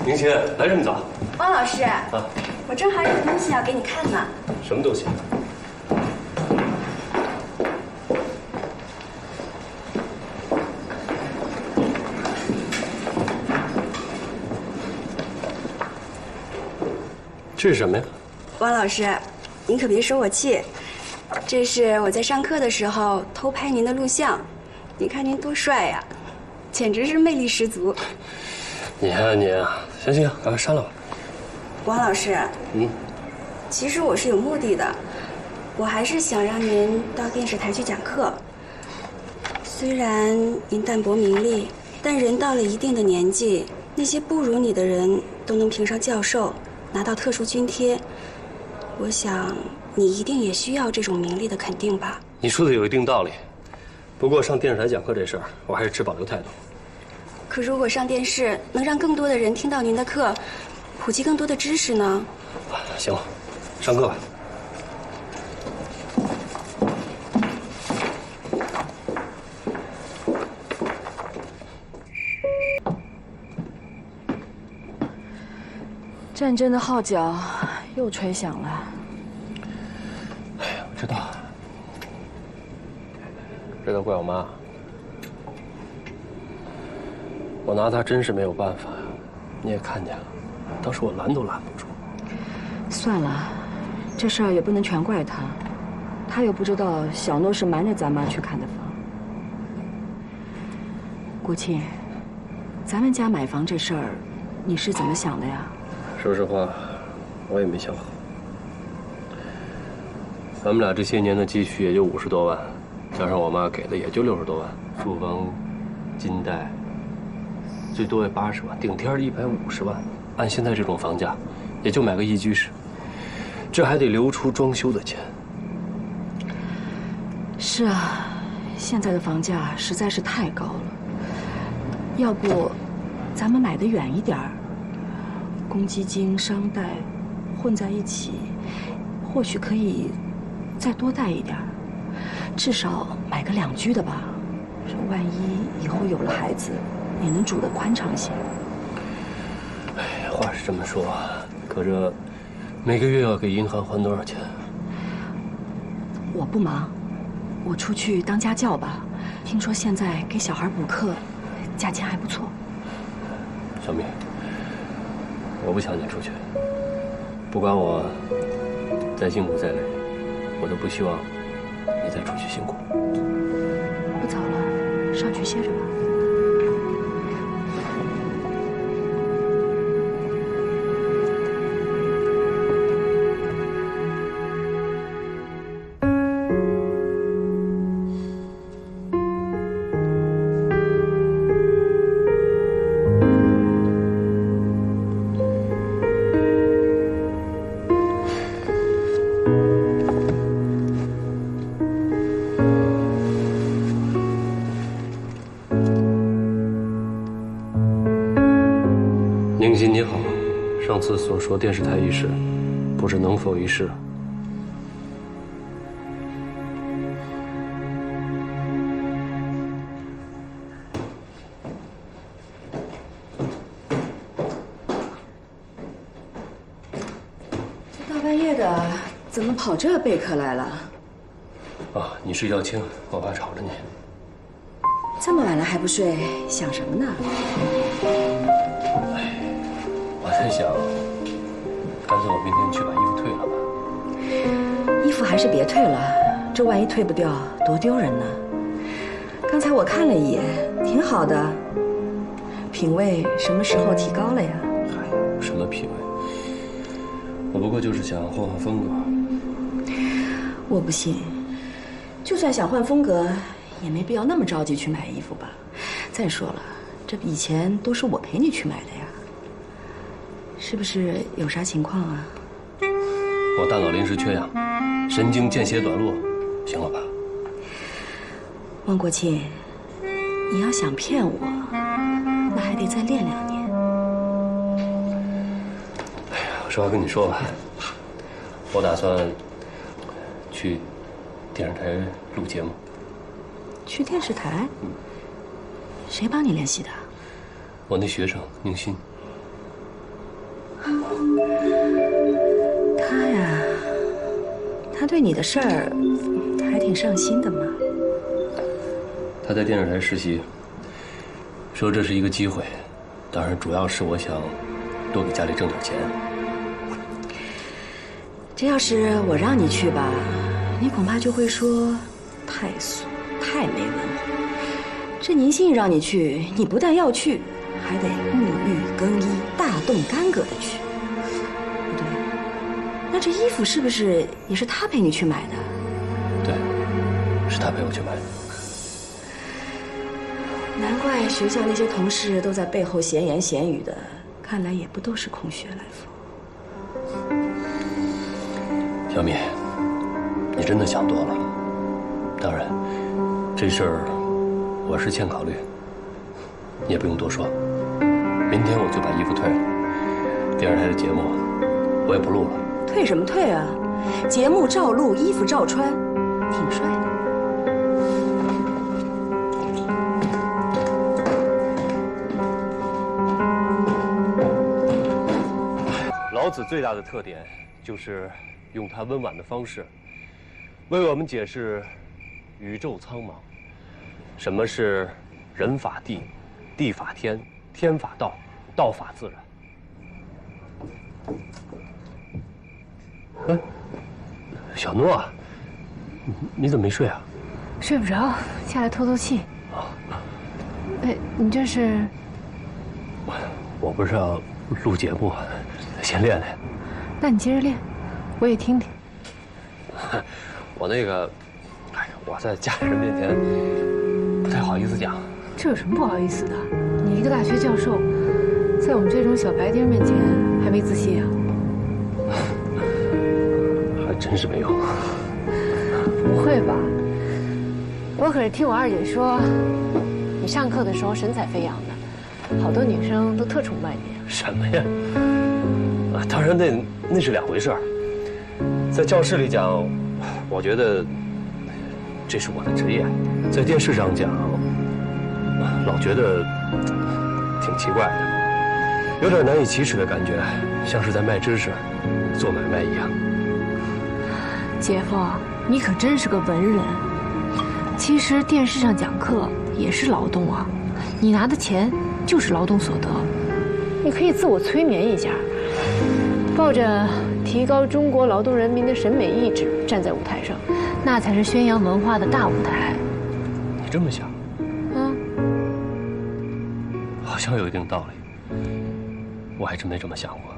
明琴，来这么早？汪老师，我正好有东西要给你看呢。什么东西？这是什么呀？汪老师，您可别生我气，这是我在上课的时候偷拍您的录像，你看您多帅呀，简直是魅力十足。你啊你啊，行行，赶快删了吧。汪老师，其实我是有目的的，我还是想让您到电视台去讲课。虽然您淡泊名利，但人到了一定的年纪，那些不如你的人都能评上教授，拿到特殊津贴。我想你一定也需要这种名利的肯定吧？你说的有一定道理，不过上电视台讲课这事儿，我还是持保留态度。可如果上电视能让更多的人听到您的课，普及更多的知识呢？行了，上课吧。战争的号角又吹响了。哎呀，我知道，这都怪我妈。我拿她真是没有办法呀，你也看见了，当时我拦都拦不住。算了，这事儿也不能全怪她，她又不知道小诺是瞒着咱妈去看的房。国庆，咱们家买房这事儿，你是怎么想的呀？说实话，我也没想好。咱们俩这些年的积蓄也就50多万，加上我妈给的也就60多万，住房、金贷，最多也80万，顶天150万。按现在这种房价，也就买个一居室，这还得留出装修的钱。是啊，现在的房价实在是太高了。要不，咱们买得远一点儿。公积金、商贷混在一起，或许可以再多贷一点，至少买个2居的吧。这万一以后有了孩子，也能住得宽敞些。哎，话是这么说，可这每个月要给银行还多少钱？我不忙，我出去当家教吧。听说现在给小孩补课，价钱还不错。小米。我不想你出去，不管我再辛苦再累，我都不希望你再出去辛苦。不早了，上去歇着吧。宁心你好，上次所说电视台一事，不知能否一试？这大半夜的，怎么跑这备课来了？啊，你睡觉轻，我怕吵着你。这么晚了还不睡，想什么呢？我在想，干脆我明天去把衣服退了吧。衣服还是别退了，这万一退不掉，多丢人呢。刚才我看了一眼，挺好的，品味什么时候提高了呀？嗨，什么品味？我不过就是想换换风格。我不信，就算想换风格，也没必要那么着急去买衣服吧。再说了，这以前都是我陪你去买的呀。是不是有啥情况啊？我大脑临时缺氧，神经间歇短路，行了吧？汪国庆，你要想骗我，那还得再练2年。哎呀，实话跟你说吧，我打算去电视台录节目。去电视台？谁帮你联系的？我那学生宁心。他呀，他对你的事儿还挺上心的嘛。他在电视台实习，说这是一个机会，当然主要是我想多给家里挣点钱。这要是我让你去吧，你恐怕就会说太俗、太没文化。这宁信让你去，你不但要去，还得沐浴更衣、大动干戈的去。不对，那这衣服是不是也是他陪你去买的？对，是他陪我去买的。难怪学校那些同事都在背后闲言闲语的，看来也不都是空穴来风。小米，你真的想多了。当然，这事儿我是欠考虑，你也不用多说。明天我就把衣服退了，电视台的节目我也不录了。退什么退啊？节目照录，衣服照穿，挺帅的。老子最大的特点就是用他温婉的方式，为我们解释宇宙苍茫，什么是人法地，地法天，天法道，道法自然。哎，小诺啊，你怎么没睡啊？睡不着，下来透透气。哎，你这是？我不是要录节目，先练练。那你接着练，我也听听。我那个，哎呀，我在家里人面前不太好意思讲。这有什么不好意思的？你一个大学教授，在我们这种小白丁面前还没自信啊？还真是没有。不会吧？我可是听我二姐说，你上课的时候神采飞扬的，好多女生都特崇拜你。什么呀？啊，当然那是两回事儿。在教室里讲，我觉得这是我的职业；在电视上讲，老觉得挺奇怪的，有点难以启齿的感觉，像是在卖知识、做买卖一样。姐夫，你可真是个文人。其实电视上讲课也是劳动啊，你拿的钱就是劳动所得。你可以自我催眠一下，抱着提高中国劳动人民的审美意志站在舞台上，那才是宣扬文化的大舞台。你这么想？嗯，好像有一定道理。我还真没这么想过。